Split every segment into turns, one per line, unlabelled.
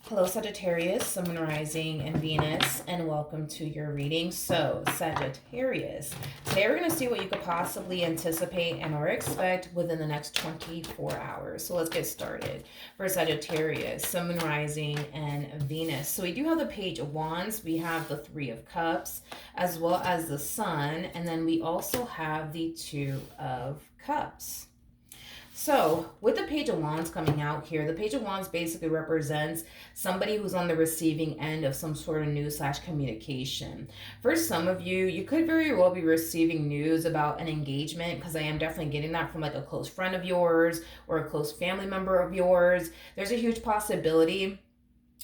Hello, Sagittarius, Sun, Moon, Rising, and Venus, and welcome to your reading. So, Sagittarius, today we're going to see what you could possibly anticipate and or expect within the next 24 hours. So, let's get started. For Sagittarius, Sun, Moon, Rising, and Venus. So, we do have the Page of Wands, we have the Three of Cups, as well as the Sun, and then we also have the Two of Cups. So, with the Page of Wands coming out here, the Page of Wands basically represents somebody who's on the receiving end of some sort of news slash communication. For some of you, you could very well be receiving news about an engagement, because I am definitely getting that from like a close friend of yours or a close family member of yours. There's a huge possibility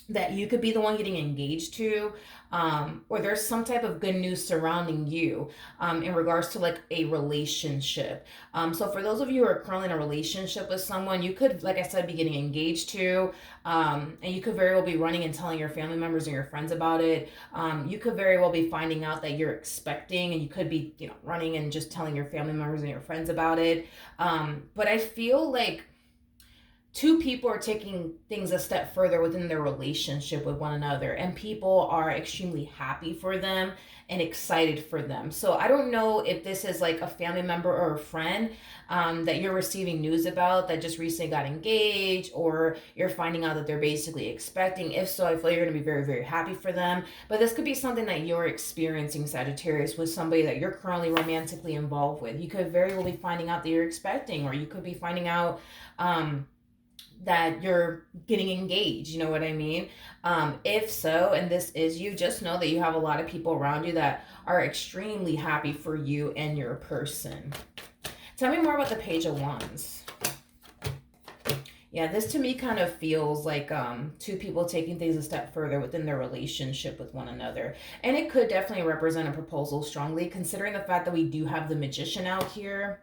that you could be the one getting engaged to, or there's some type of good news surrounding you in regards to like a relationship. So for those of you who are currently in a relationship with someone, you could, like I said, be getting engaged to, and you could very well be running and telling your family members and your friends about it. You could very well be finding out that you're expecting, and you could be, running and just telling your family members and your friends about it. But I feel like two people are taking things a step further within their relationship with one another, and people are extremely happy for them and excited for them. So I don't know if this is like a family member or a friend that you're receiving news about that just recently got engaged, or you're finding out that they're basically expecting. If so, I feel you're going to be very, very happy for them. But this could be something that you're experiencing, Sagittarius, with somebody that you're currently romantically involved with. You could very well be finding out that you're expecting, or you could be finding out that you're getting engaged, you know what I mean? If so, and this is you, just know that you have a lot of people around you that are extremely happy for you and your person. Tell me more about the Page of Wands. Yeah, this to me kind of feels like two people taking things a step further within their relationship with one another. And it could definitely represent a proposal strongly, considering the fact that we do have the Magician out here.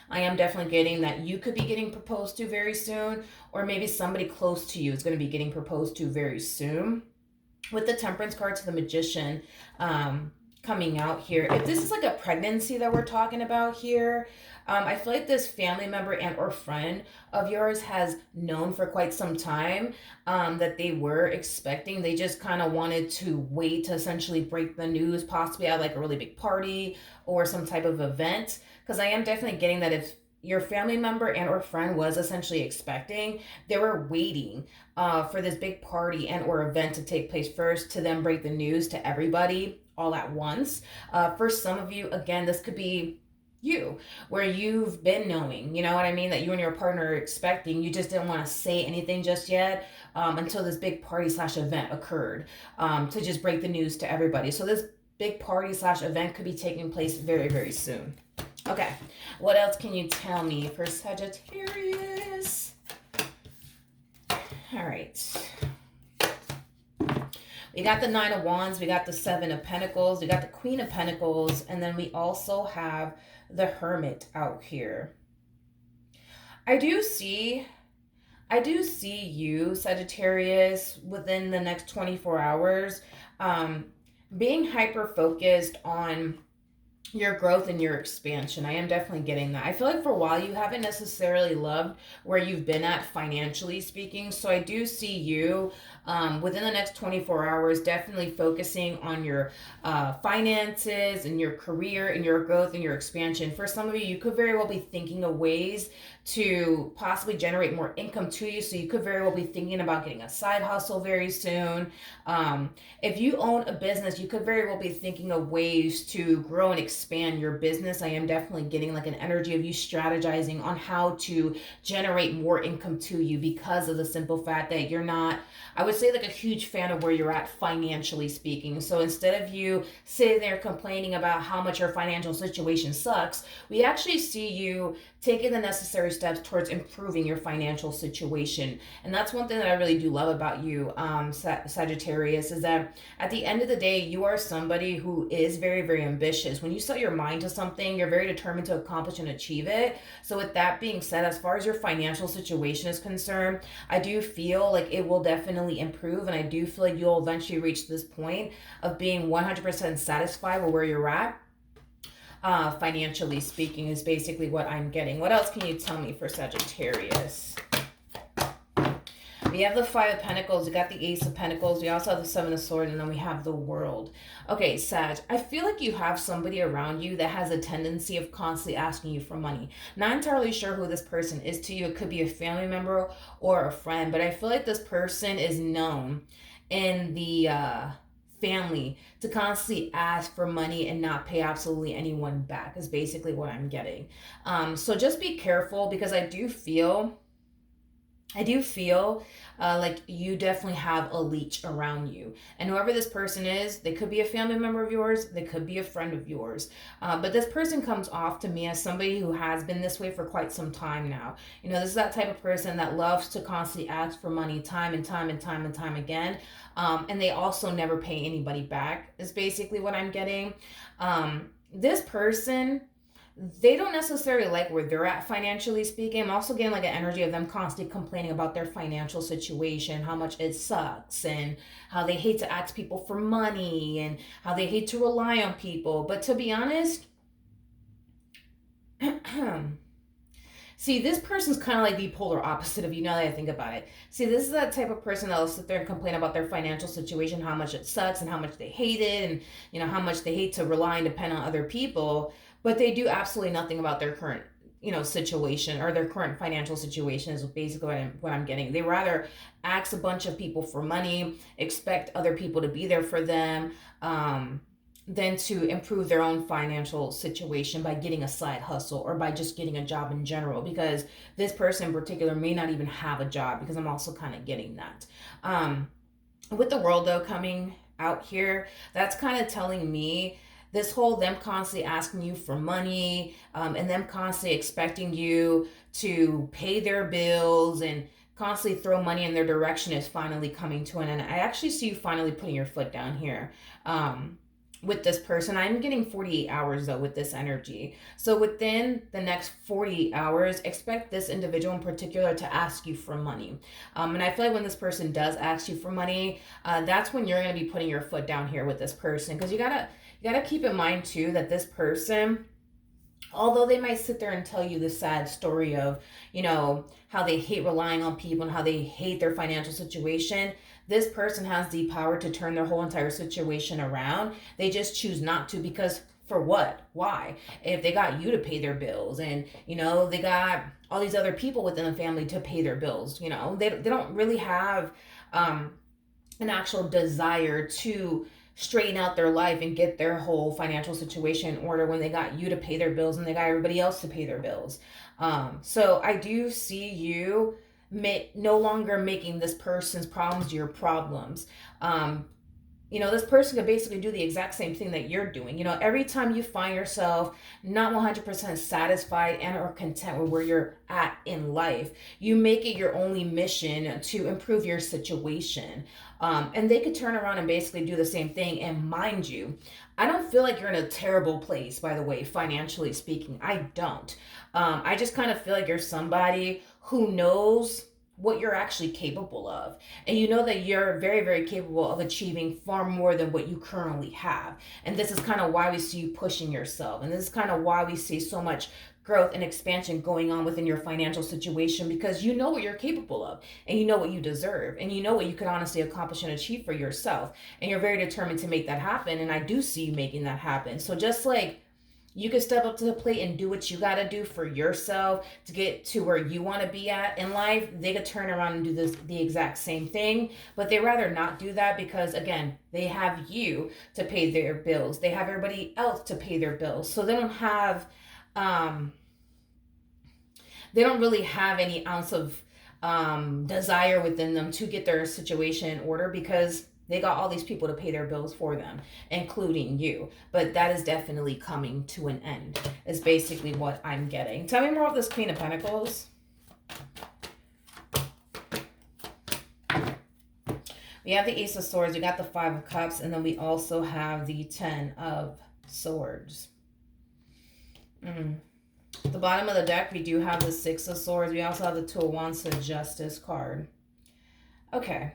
I am definitely getting that you could be getting proposed to very soon, or maybe somebody close to you is going to be getting proposed to very soon. With the Temperance card to the Magician coming out here, if this is like a pregnancy that we're talking about here, I feel like this family member and or friend of yours has known for quite some time that they were expecting. They just kind of wanted to wait to essentially break the news, possibly at like a really big party or some type of event. Because I am definitely getting that if your family member and or friend was essentially expecting, they were waiting for this big party and or event to take place first, to then break the news to everybody all at once. For some of you, again, this could be you, where you've been knowing, you know what I mean, that you and your partner are expecting. You just didn't want to say anything just yet until this big party slash event occurred, to just break the news to everybody. So this big party slash event could be taking place very, very soon. Okay, what else can you tell me for Sagittarius? All right. We got the Nine of Wands, we got the Seven of Pentacles, we got the Queen of Pentacles, and then we also have the Hermit out here. I do see you, Sagittarius, within the next 24 hours, being hyper-focused on your growth and your expansion. I am definitely getting that. I feel like for a while you haven't necessarily loved where you've been at financially speaking. So I do see you within the next 24 hours definitely focusing on your finances and your career and your growth and your expansion. For some of you, you could very well be thinking of ways to possibly generate more income to you. So you could very well be thinking about getting a side hustle very soon. If you own a business, you could very well be thinking of ways to grow and expand your business. I am definitely getting like an energy of you strategizing on how to generate more income to you, because of the simple fact that you're not, I would say, like a huge fan of where you're at financially speaking. So instead of you sitting there complaining about how much your financial situation sucks, we actually see you taking the necessary steps towards improving your financial situation. And that's one thing that I really do love about you, Sagittarius, is that at the end of the day, you are somebody who is very, very ambitious. When you set your mind to something, you're very determined to accomplish and achieve it. So with that being said, as far as your financial situation is concerned, I do feel like it will definitely improve, and I do feel like you'll eventually reach this point of being 100% satisfied with where you're at. Financially speaking is basically what I'm getting. What else can you tell me for Sagittarius? We have the Five of Pentacles, we got the Ace of Pentacles, we also have the Seven of Swords, and then we have the World. Okay, Sag, I feel like you have somebody around you that has a tendency of constantly asking you for money. Not entirely sure who this person is to you. It could be a family member or a friend, but I feel like this person is known in the family to constantly ask for money and not pay absolutely anyone back is basically what I'm getting. So just be careful, because I do feel like you definitely have a leech around you. And whoever this person is, they could be a family member of yours, they could be a friend of yours. But this person comes off to me as somebody who has been this way for quite some time now. You know, this is that type of person that loves to constantly ask for money time and time and time and time again. And they also never pay anybody back, is basically what I'm getting. This person, they don't necessarily like where they're at financially speaking. I'm also getting like an energy of them constantly complaining about their financial situation, how much it sucks, and how they hate to ask people for money, and how they hate to rely on people. But to be honest, see, this person's kind of like the polar opposite of you, now that I think about it. See, this is that type of person that'll sit there and complain about their financial situation, how much it sucks and how much they hate it, and, you know, how much they hate to rely and depend on other people. But they do absolutely nothing about their current, you know, situation, or their current financial situation is basically what I'm getting. They rather ask a bunch of people for money, expect other people to be there for them, than to improve their own financial situation by getting a side hustle or by just getting a job in general, because this person in particular may not even have a job, because I'm also kind of getting that. With the World though coming out here, that's kind of telling me this whole them constantly asking you for money, and them constantly expecting you to pay their bills and constantly throw money in their direction is finally coming to an end. I actually see you finally putting your foot down here. With this person, I'm getting 48 hours though with this energy. So within the next 48 hours, expect this individual in particular to ask you for money. And I feel like when this person does ask you for money, that's when you're going to be putting your foot down here with this person, because you gotta keep in mind too that this person, although they might sit there and tell you the sad story of, you know, how they hate relying on people and how they hate their financial situation, this person has the power to turn their whole entire situation around. They just choose not to, because for what? Why? If they got you to pay their bills, and, you know, they got all these other people within the family to pay their bills, you know, they don't really have an actual desire to straighten out their life and get their whole financial situation in order when they got you to pay their bills and they got everybody else to pay their bills. So I do see you no longer making this person's problems your problems. You know, this person could basically do the exact same thing that you're doing. You know, every time you find yourself not 100% satisfied and or content with where you're at in life, you make it your only mission to improve your situation. And they could turn around and basically do the same thing. And mind you, I don't feel like you're in a terrible place, by the way, financially speaking. I don't. I just kind of feel like you're somebody who knows what you're actually capable of. And you know that you're very, very capable of achieving far more than what you currently have. And this is kind of why we see you pushing yourself. And this is kind of why we see so much growth and expansion going on within your financial situation, because you know what you're capable of, and you know what you deserve, and you know what you can honestly accomplish and achieve for yourself. And you're very determined to make that happen. And I do see you making that happen. So just like you can step up to the plate and do what you got to do for yourself to get to where you want to be at in life, they could turn around and do the exact same thing. But they rather not do that, because again, they have you to pay their bills. They have everybody else to pay their bills. So they don't have, they don't really have any ounce of desire within them to get their situation in order, because they got all these people to pay their bills for them, including you. But that is definitely coming to an end, is basically what I'm getting. Tell me more of this Queen of Pentacles. We have the Ace of Swords, we got the Five of Cups, and then we also have the Ten of Swords. At the bottom of the deck, we do have the Six of Swords. We also have the Two of Wands, the Justice card. Okay.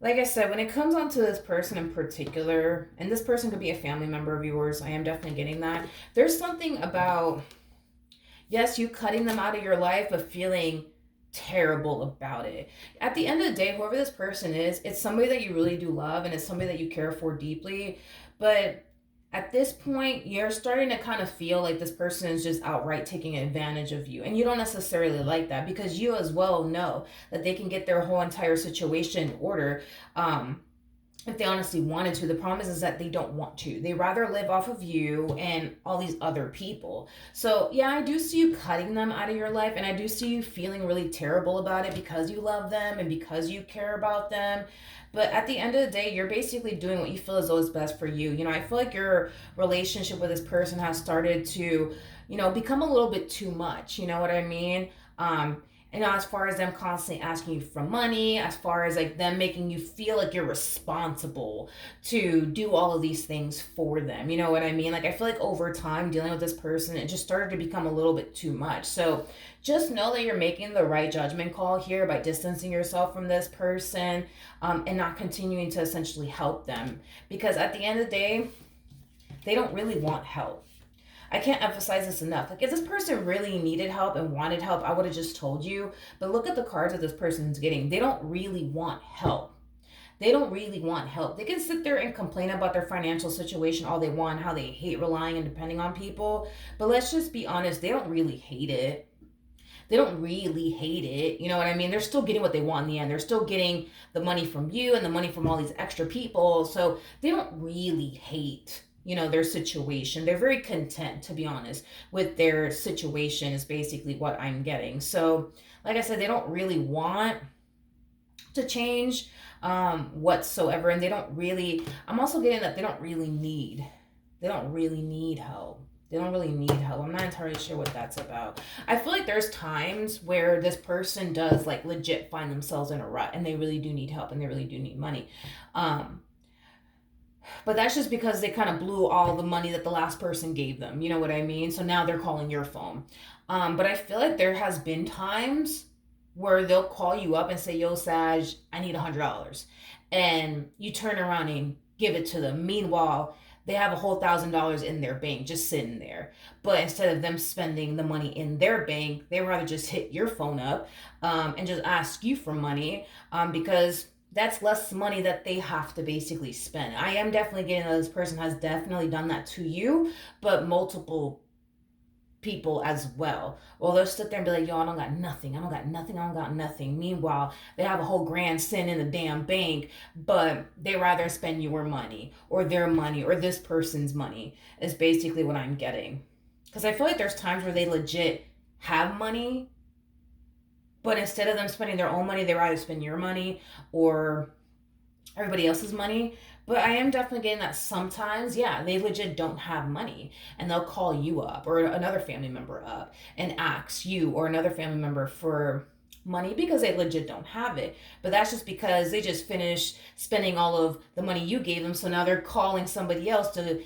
Like I said, when it comes on to this person in particular, and this person could be a family member of yours, I am definitely getting that. There's something about, yes, you cutting them out of your life, but feeling terrible about it. At the end of the day, whoever this person is, it's somebody that you really do love and it's somebody that you care for deeply. But at this point, you're starting to kind of feel like this person is just outright taking advantage of you. And you don't necessarily like that because you as well know that they can get their whole entire situation in order. If they honestly wanted to. The problem is that they don't want to. They rather live off of you and all these other people. So yeah, I do see you cutting them out of your life, and I do see you feeling really terrible about it because you love them and because you care about them. But at the end of the day, you're basically doing what you feel as though is best for you. You know, I feel like your relationship with this person has started to, become a little bit too much. You know what I mean? As far as them constantly asking you for money, as far as like them making you feel like you're responsible to do all of these things for them. You know what I mean? Like, I feel like over time dealing with this person, it just started to become a little bit too much. So just know that you're making the right judgment call here by distancing yourself from this person, and not continuing to essentially help them. Because at the end of the day, they don't really want help. I can't emphasize this enough. Like, if this person really needed help and wanted help, I would have just told you. But look at the cards that this person's getting. They don't really want help. They don't really want help. They can sit there and complain about their financial situation all they want, how they hate relying and depending on people. But let's just be honest, they don't really hate it. They don't really hate it. You know what I mean? They're still getting what they want in the end. They're still getting the money from you and the money from all these extra people. So they don't really hate their situation. They're very content, to be honest, with their situation is basically what I'm getting. So like I said, they don't really want to change whatsoever. And I'm also getting that they don't really need help. They don't really need help. I'm not entirely sure what that's about. I feel like there's times where this person does like legit find themselves in a rut and they really do need help and they really do need money. But that's just because they kind of blew all the money that the last person gave them. You know what I mean? So now they're calling your phone. But I feel like there has been times where they'll call you up and say, yo, Sag, I need $100. And you turn around and give it to them. Meanwhile, they have a whole $1,000 in their bank just sitting there. But instead of them spending the money in their bank, they rather just hit your phone up and just ask you for money because that's less money that they have to basically spend. I am definitely getting that this person has definitely done that to you, but multiple people as well. Well, they'll sit there and be like, yo, I don't got nothing. I don't got nothing. I don't got nothing. Meanwhile, they have a whole grand sitting in the damn bank, but they rather spend your money or their money or this person's money is basically what I'm getting. Because I feel like there's times where they legit have money, but instead of them spending their own money, they rather spend your money or everybody else's money. But I am definitely getting that sometimes, yeah, they legit don't have money and they'll call you up or another family member up and ask you or another family member for money because they legit don't have it. But that's just because they just finished spending all of the money you gave them. So now they're calling somebody else to,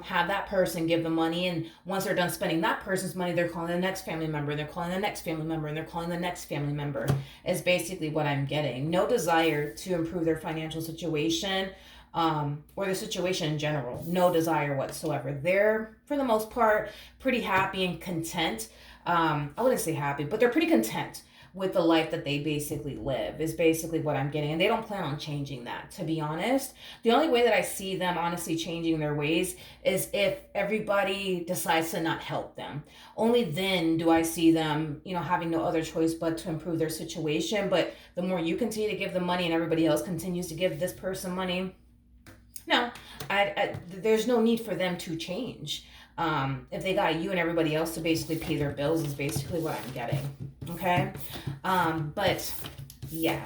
have that person give them money. And once they're done spending that person's money, they're calling the next family member, and they're calling the next family member, and they're calling the next family member is basically what I'm getting. No desire to improve their financial situation. Or the situation in general, no desire whatsoever. They're, for the most part, pretty happy and content. I wouldn't say happy, but they're pretty content with the life that they basically live is basically what I'm getting. And they don't plan on changing that, to be honest. The only way that I see them honestly changing their ways is if everybody decides to not help them. Only then do I see them, having no other choice but to improve their situation. But the more you continue to give them money and everybody else continues to give this person money, no, there's no need for them to change. If they got you and everybody else to basically pay their bills is basically what I'm getting. Okay? But yeah,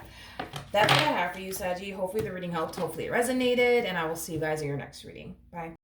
that's what I have for you, Saggy. Hopefully the reading helped. Hopefully it resonated. And I will see you guys in your next reading. Bye.